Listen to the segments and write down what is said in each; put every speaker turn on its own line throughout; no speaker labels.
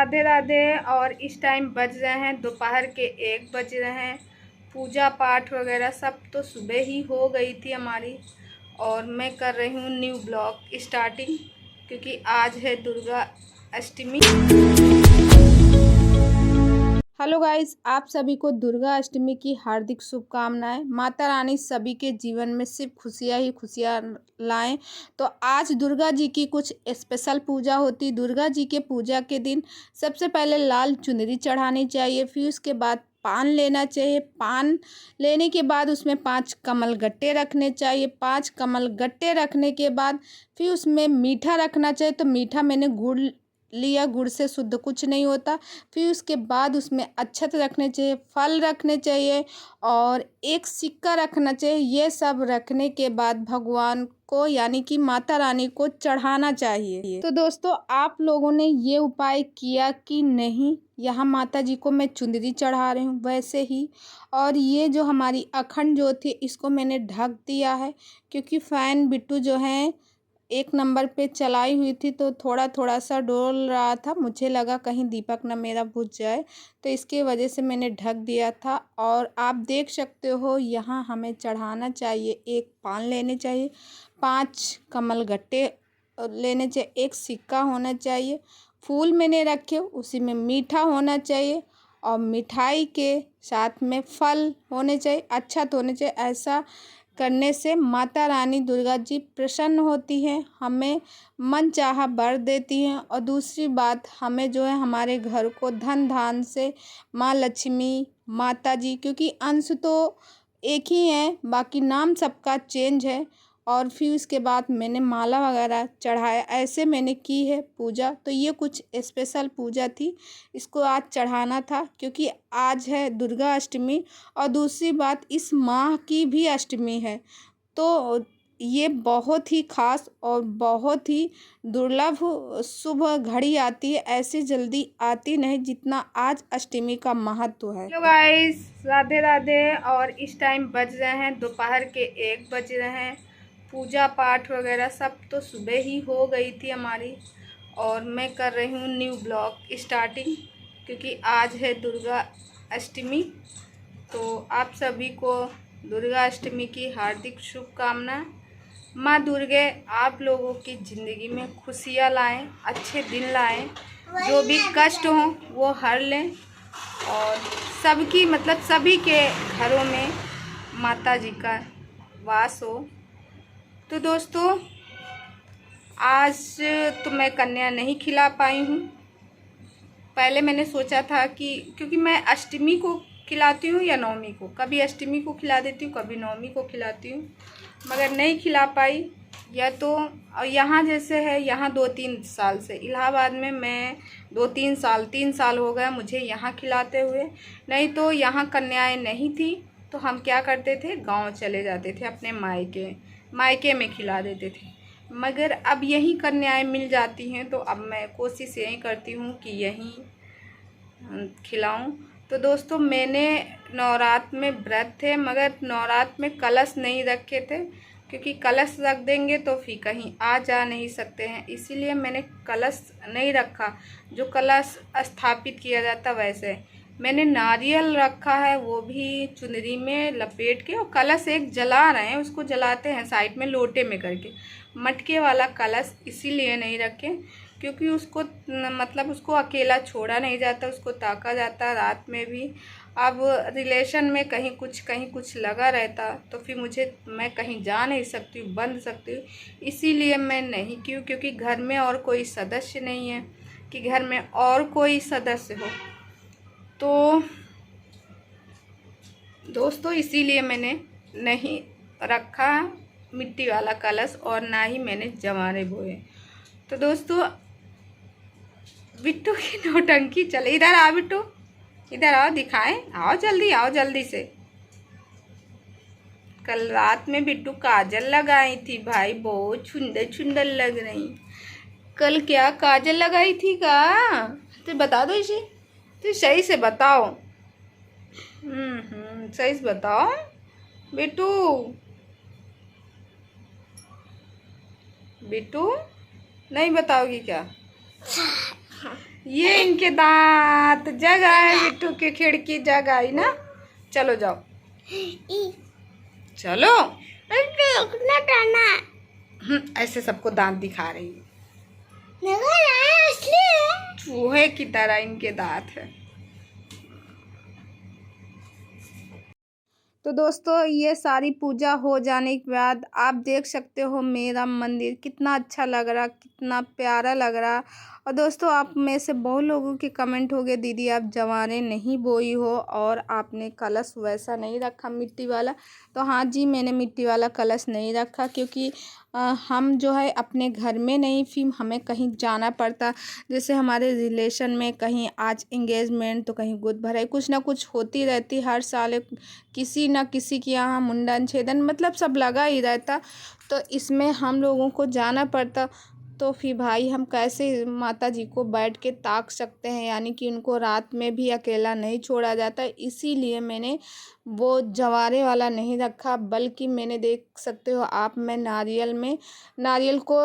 राधे राधे। और इस टाइम बज रहे हैं दोपहर के 1 बज रहे हैं। पूजा पाठ वगैरह सब तो सुबह ही हो गई थी हमारी। और मैं कर रही हूँ न्यू ब्लॉग स्टार्टिंग, क्योंकि आज है दुर्गा अष्टमी। हेलो गाइस, आप सभी को दुर्गा अष्टमी की हार्दिक शुभकामनाएं। माता रानी सभी के जीवन में सिर्फ खुशियां ही खुशियां लाएं। तो आज दुर्गा जी की कुछ स्पेशल पूजा होती। दुर्गा जी के पूजा के दिन सबसे पहले लाल चुनरी चढ़ानी चाहिए, फिर उसके बाद पान लेना चाहिए। पान लेने के बाद उसमें 5 कमल गट्टे रखने चाहिए। 5 कमल गट्टे रखने के बाद फिर उसमें मीठा रखना चाहिए। तो मीठा मैंने गुड़ लिया, गुड़ से शुद्ध कुछ नहीं होता। फिर उसके बाद उसमें अक्षत रखने चाहिए, फल रखने चाहिए और एक सिक्का रखना चाहिए। ये सब रखने के बाद भगवान को यानी कि माता रानी को चढ़ाना चाहिए। तो दोस्तों, आप लोगों ने ये उपाय किया कि नहीं? यहाँ माता जी को मैं चुंदरी चढ़ा रही हूँ वैसे ही। और ये जो हमारी अखंड ज्योति इसको मैंने ढक दिया है, क्योंकि फ़ैन बिट्टू जो है 1 नंबर पे चलाई हुई थी तो थोड़ा थोड़ा सा डोल रहा था। मुझे लगा कहीं दीपक ना मेरा बुझ जाए, तो इसके वजह से मैंने ढक दिया था। और आप देख सकते हो यहाँ हमें चढ़ाना चाहिए, एक पान लेने चाहिए, 5 कमल गट्टे लेने चाहिए, एक सिक्का होना चाहिए, फूल मैंने रखे उसी में मीठा होना चाहिए और मिठाई के साथ में फल होने चाहिए, अक्षत होने चाहिए। ऐसा करने से माता रानी दुर्गा जी प्रसन्न होती हैं, हमें मन चाहा वर देती हैं। और दूसरी बात, हमें जो है हमारे घर को धन धान से माँ लक्ष्मी, माता जी, क्योंकि अंश तो एक ही है, बाकी नाम सबका चेंज है। और फिर उसके बाद मैंने माला वगैरह चढ़ाया, ऐसे मैंने की है पूजा। तो ये कुछ स्पेशल पूजा थी, इसको आज चढ़ाना था क्योंकि आज है दुर्गा अष्टमी। और दूसरी बात, इस माह की भी अष्टमी है, तो ये बहुत ही खास और बहुत ही दुर्लभ शुभ घड़ी आती है। ऐसी जल्दी आती नहीं जितना आज अष्टमी का महत्व है। Hello guys, Radhe Radhe. और इस टाइम बज रहे हैं दोपहर के 1 बज रहे हैं। पूजा पाठ वगैरह सब तो सुबह ही हो गई थी हमारी। और मैं कर रही हूँ न्यू ब्लॉग स्टार्टिंग, क्योंकि आज है दुर्गा अष्टमी। तो आप सभी को दुर्गा अष्टमी की हार्दिक शुभकामनाएं। माँ दुर्गे आप लोगों की ज़िंदगी में खुशियाँ लाएं, अच्छे दिन लाएं, जो भी कष्ट हों वो हर लें और सबकी मतलब सभी के घरों में माता जी का वास हो। तो दोस्तों, आज तो मैं कन्या नहीं खिला पाई हूँ। पहले मैंने सोचा था कि क्योंकि मैं अष्टमी को खिलाती हूँ या नवमी को, कभी अष्टमी को खिला देती हूँ, कभी नवमी को खिलाती हूँ, मगर नहीं खिला पाई। या तो यहाँ जैसे है, यहाँ 2-3 साल से इलाहाबाद में मैं 3 साल हो गए मुझे यहाँ खिलाते हुए। नहीं तो यहाँ कन्याएं नहीं थी, तो हम क्या करते थे, गांव चले जाते थे, अपने मायके में खिला देते थे। मगर अब यहीं कन्याएं मिल जाती हैं, तो अब मैं कोशिश यही करती हूँ कि यहीं खिलाऊं। तो दोस्तों, मैंने नवरात्र में व्रत थे, मगर नवरात्र में कलश नहीं रखे थे, क्योंकि कलश रख देंगे तो फिर कहीं आ जा नहीं सकते हैं, इसीलिए मैंने कलश नहीं रखा। जो कलश स्थापित किया जाता वैसे मैंने नारियल रखा है, वो भी चुनरी में लपेट के। और कलश एक जला रहे हैं, उसको जलाते हैं साइड में लोटे में करके। मटके वाला कलश इसीलिए नहीं रखे क्योंकि उसको मतलब उसको अकेला छोड़ा नहीं जाता, उसको ताका जाता रात में भी। अब रिलेशन में कहीं कुछ लगा रहता तो फिर मैं कहीं जा नहीं सकती हूँ, बंद सकती हूँ, इसीलिए मैं नहीं क्यों, क्योंकि घर में और कोई सदस्य नहीं है कि घर में और कोई सदस्य हो। तो दोस्तों, इसीलिए मैंने नहीं रखा मिट्टी वाला कलश और ना ही मैंने जवारे बोए। तो दोस्तों, बिट्टू की नौटंकी चले। इधर आओ बिट्टू, इधर आओ, दिखाएं, आओ जल्दी से। कल रात में बिट्टू काजल लगाई थी भाई, बहुत सुंदर लग रही। कल क्या काजल लगाई थी का? तो बता दो इसे, तो सही से बताओ। सही से बताओ बिट्टू। बिट्टू नहीं बताओगी क्या? ये इनके दांत जग आए, बिट्टू की खिड़की जग आई ना। चलो जाओ, चलो। ऐसे सबको दांत दिखा रही है, चूहे की तरह इनके दांत है। तो दोस्तों ये सारी पूजा हो जाने के बाद आप देख सकते हो मेरा मंदिर कितना अच्छा लग रहा, कितना प्यारा लग रहा। और दोस्तों आप में से बहुत लोगों के कमेंट हो गए, दीदी आप जवारे नहीं बोई हो और आपने कलश वैसा नहीं रखा मिट्टी वाला। तो हाँ जी, मैंने मिट्टी वाला कलश नहीं रखा क्योंकि हम जो है अपने घर में नहीं, फिर हमें कहीं जाना पड़ता। जैसे हमारे रिलेशन में कहीं आज इंगेजमेंट तो कहीं गोद भराई, कुछ ना कुछ होती रहती हर साल, किसी न किसी के यहाँ मुंडन छेदन, मतलब सब लगा ही रहता। तो इसमें हम लोगों को जाना पड़ता। तो फिर भाई हम कैसे माता जी को बैठ के ताक सकते हैं, यानी कि उनको रात में भी अकेला नहीं छोड़ा जाता। इसीलिए मैंने वो जवारे वाला नहीं रखा, बल्कि मैंने देख सकते हो आप, मैं नारियल को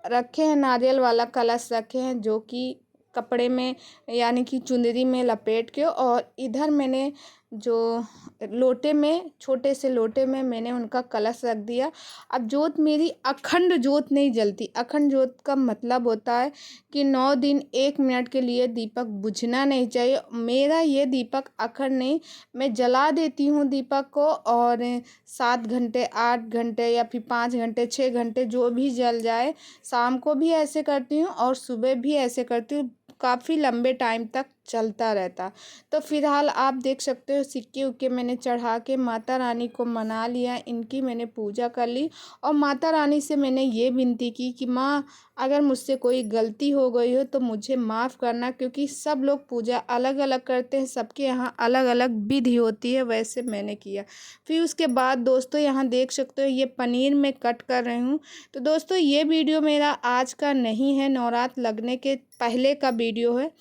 रखे हैं, नारियल वाला कलश रखे हैं जो कि कपड़े में यानी कि चुनरी में लपेट के, और इधर मैंने जो लोटे में, छोटे से लोटे में मैंने उनका कलश रख दिया। अब जोत मेरी अखंड जोत नहीं जलती। अखंड जोत का मतलब होता है कि 9 दिन 1 मिनट के लिए दीपक बुझना नहीं चाहिए। मेरा ये दीपक अखंड नहीं, मैं जला देती हूँ दीपक को, और 7 घंटे 8 घंटे या फिर 5 घंटे 6 घंटे जो भी जल जाए। शाम को भी ऐसे करती हूँ और सुबह भी ऐसे करती हूँ, काफ़ी लंबे टाइम तक चलता रहता। तो फिलहाल आप देख सकते हो सिक्के उक्के मैंने चढ़ा के माता रानी को मना लिया, इनकी मैंने पूजा कर ली। और माता रानी से मैंने ये विनती की कि माँ अगर मुझसे कोई गलती हो गई हो तो मुझे माफ़ करना, क्योंकि सब लोग पूजा अलग अलग करते हैं, सबके यहाँ अलग अलग विधि होती है, वैसे मैंने किया। फिर उसके बाद दोस्तों यहाँ देख सकते हो ये पनीर मैं कट कर रही हूँ। तो दोस्तों ये वीडियो मेरा आज का नहीं है, नवरात्र लगने के पहले का वीडियो है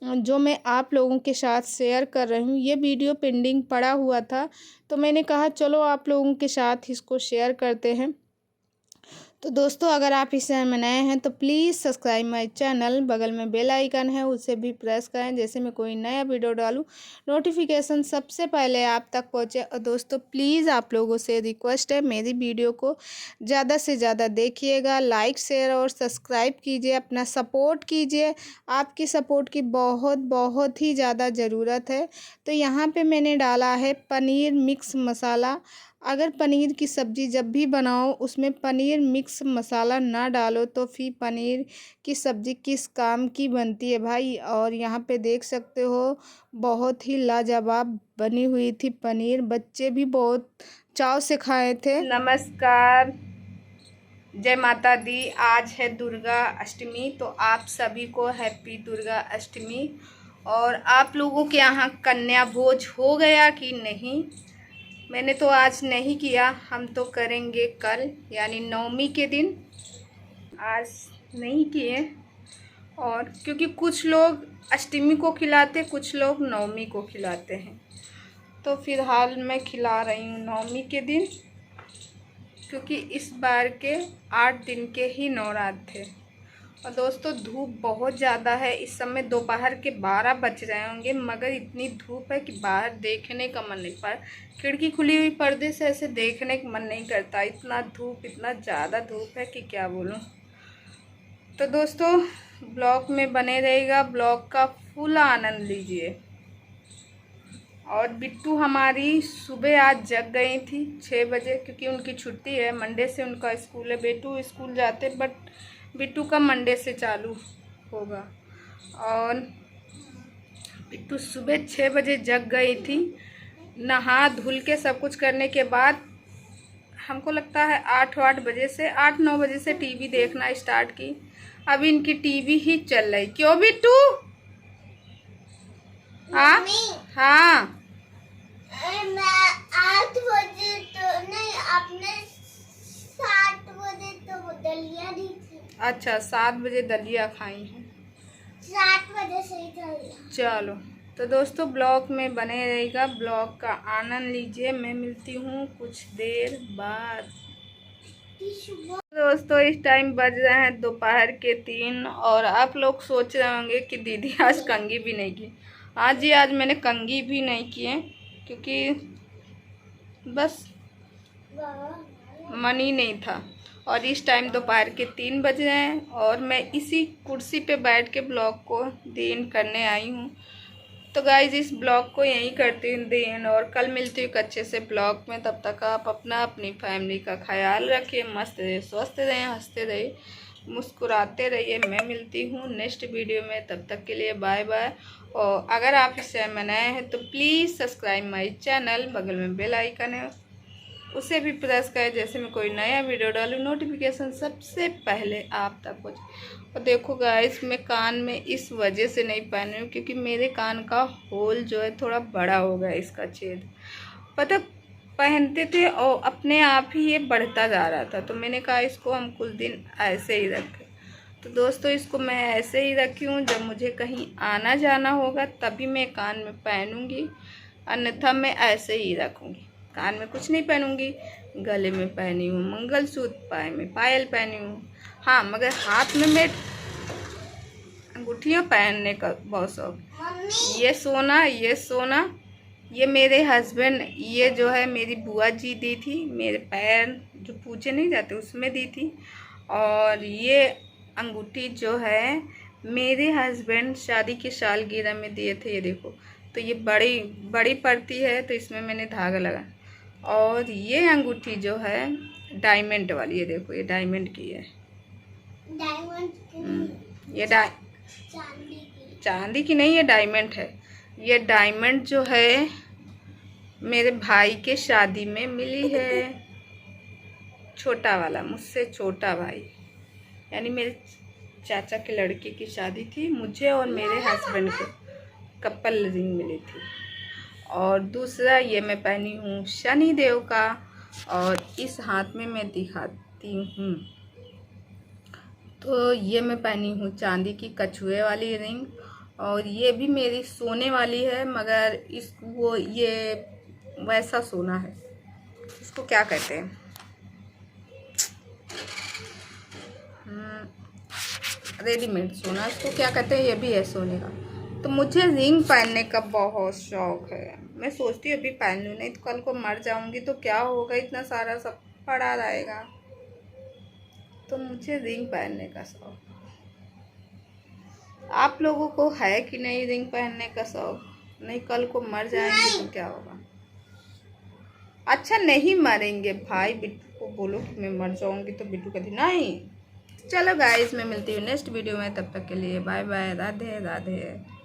जो मैं आप लोगों के साथ शेयर कर रही हूँ। ये वीडियो पेंडिंग पड़ा हुआ था, तो मैंने कहा चलो आप लोगों के साथ इसको शेयर करते हैं। तो दोस्तों अगर आप इस चैनल में नए हैं तो प्लीज़ सब्सक्राइब माय चैनल, बगल में बेल आइकन है उसे भी प्रेस करें, जैसे मैं कोई नया वीडियो डालूं नोटिफिकेशन सबसे पहले आप तक पहुंचे। और दोस्तों प्लीज़ आप लोगों से रिक्वेस्ट है, मेरी वीडियो को ज़्यादा से ज़्यादा देखिएगा, लाइक शेयर और सब्सक्राइब कीजिए, अपना सपोर्ट कीजिए। आपकी सपोर्ट की बहुत बहुत ही ज़्यादा ज़रूरत है। तो यहाँ पर मैंने डाला है पनीर मिक्स मसाला। अगर पनीर की सब्ज़ी जब भी बनाओ उसमें पनीर मिक्स मसाला ना डालो तो फिर पनीर की सब्ज़ी किस काम की बनती है भाई। और यहाँ पे देख सकते हो बहुत ही लाजवाब बनी हुई थी पनीर, बच्चे भी बहुत चाव से खाए थे। नमस्कार, जय माता दी। आज है दुर्गा अष्टमी, तो आप सभी को हैप्पी दुर्गा अष्टमी। और आप लोगों के यहाँ कन्या भोज हो गया कि नहीं? मैंने तो आज नहीं किया, हम तो करेंगे कल यानी नवमी के दिन, आज नहीं किए। और क्योंकि कुछ लोग अष्टमी को खिलाते, कुछ लोग नवमी को खिलाते हैं, तो फिलहाल मैं खिला रही हूँ नवमी के दिन, क्योंकि इस बार के 8 दिन के ही नवरात्र थे। और दोस्तों धूप बहुत ज़्यादा है, इस समय दोपहर के 12 बज रहे होंगे, मगर इतनी धूप है कि बाहर देखने का मन नहीं पर, खिड़की खुली हुई पर्दे से ऐसे देखने का मन नहीं करता, इतना धूप, इतना ज़्यादा धूप है कि क्या बोलूँ। तो दोस्तों ब्लॉग में बने रहेगा, ब्लॉग का फुल आनंद लीजिए। और बिट्टू हमारी सुबह आज जग गई थी 6 बजे, क्योंकि उनकी छुट्टी है, मंडे से उनका स्कूल है। बेटू स्कूल जाते बट बिट्टू का मंडे से चालू होगा। और बिट्टू सुबह 6 बजे जग गई थी, नहा धुल के सब कुछ करने के बाद हमको लगता है 8 बजे से 8-9 बजे से टीवी देखना स्टार्ट की। अभी इनकी टीवी ही चल रही। क्यों बिट्टू? हाँ हाँ,
8 बजे तो नहीं, आपने 7 बजे तो दलिया दी थी।
अच्छा 7 बजे दलिया खाई हैं,
7 बजे से ही दलिया।
चलो तो दोस्तों ब्लॉग में बने रहेगा, ब्लॉग का आनंद लीजिए। मैं मिलती हूँ कुछ देर बाद। दोस्तों इस टाइम बज रहे हैं दोपहर के 3 और आप लोग सोच रहे होंगे कि दीदी आज कंघी भी नहीं की। हाँ जी, आज मैंने कंघी भी नहीं की है क्योंकि बस मन ही नहीं था। और इस टाइम दोपहर के 3 बज रहे हैं और मैं इसी कुर्सी पे बैठ के ब्लॉग को दिन करने आई हूँ। तो गाइज इस ब्लॉग को यहीं करती हूँ दिन, और कल मिलती हूँ एक अच्छे से ब्लॉग में। तब तक आप अपना अपनी फैमिली का ख्याल रखिए, मस्त रहिए, स्वस्थ रहें, हंसते रहिए, मुस्कुराते रहिए। मैं मिलती हूँ नेक्स्ट वीडियो में, तब तक के लिए बाय बाय। और अगर आप इस चैनल में नए हैं तो प्लीज़ सब्सक्राइब माई चैनल, बगल में बेल आइकन है उसे भी प्रेस करें, जैसे मैं कोई नया वीडियो डालूँ नोटिफिकेशन सबसे पहले आप तक पहुँचे। और देखो गाइस, मैं कान में इस वजह से नहीं पहन रही हूँ क्योंकि मेरे कान का होल जो है थोड़ा बड़ा हो गया, इसका छेद पता पहनते थे और अपने आप ही ये बढ़ता जा रहा था। तो मैंने कहा इसको हम कुछ दिन ऐसे ही रखें। तो दोस्तों इसको मैं ऐसे ही रखी हूँ, जब मुझे कहीं आना जाना होगा तभी मैं कान में पहनूँगी, अन्यथा मैं ऐसे ही रखूँगी। कान में कुछ नहीं पहनूँगी। गले में पहनी हूँ मंगलसूत्र, पाए में पायल पहनी हूँ। हाँ, मगर हाथ में मैं अंगूठियाँ पहनने का बहुत शौक। ये सोना ये मेरे हस्बैंड, ये जो है मेरी बुआ जी दी थी, मेरे पैर जो पूछे नहीं जाते उसमें दी थी। और ये अंगूठी जो है मेरे हस्बैंड शादी की सालगिरह में दिए थे। ये देखो, तो ये बड़ी पड़ती है तो इसमें मैंने धागा लगा। और ये अंगूठी जो है डायमंड वाली, ये देखो ये डायमंड की है। ये चांदी की नहीं, ये डायमंड है। ये डायमंड जो है मेरे भाई के शादी में मिली है, छोटा वाला, मुझसे छोटा भाई, यानी मेरे चाचा के लड़के की शादी थी, मुझे और मेरे हस्बैंड को कपल रिंग मिली थी। और दूसरा ये मैं पहनी हूँ शनि देव का, और इस हाथ में मैं दिखाती हूँ, तो ये मैं पहनी हूँ चांदी की कछुए वाली रिंग। और ये भी मेरी सोने वाली है, मगर ये वैसा सोना है, इसको क्या कहते हैं, रेडीमेड सोना, इसको क्या कहते हैं, ये भी है सोने का। तो मुझे रिंग पहनने का बहुत शौक है। मैं सोचती हूँ अभी पहन लूँ, नहीं तो कल को मर जाऊंगी तो क्या होगा, इतना सारा सब पड़ा रहेगा। तो मुझे रिंग पहनने का शौक। आप लोगों को है कि नहीं रिंग पहनने का शौक? नहीं, कल को मर जाएंगे तो क्या होगा? अच्छा नहीं मरेंगे भाई, बिट्टू को बोलो कि मैं मर जाऊंगी तो बिट्टू कहती नहीं। चलो गाइस, मैं मिलती हूँ नेक्स्ट वीडियो में, तब तक के लिए बाय बाय, राधे राधे।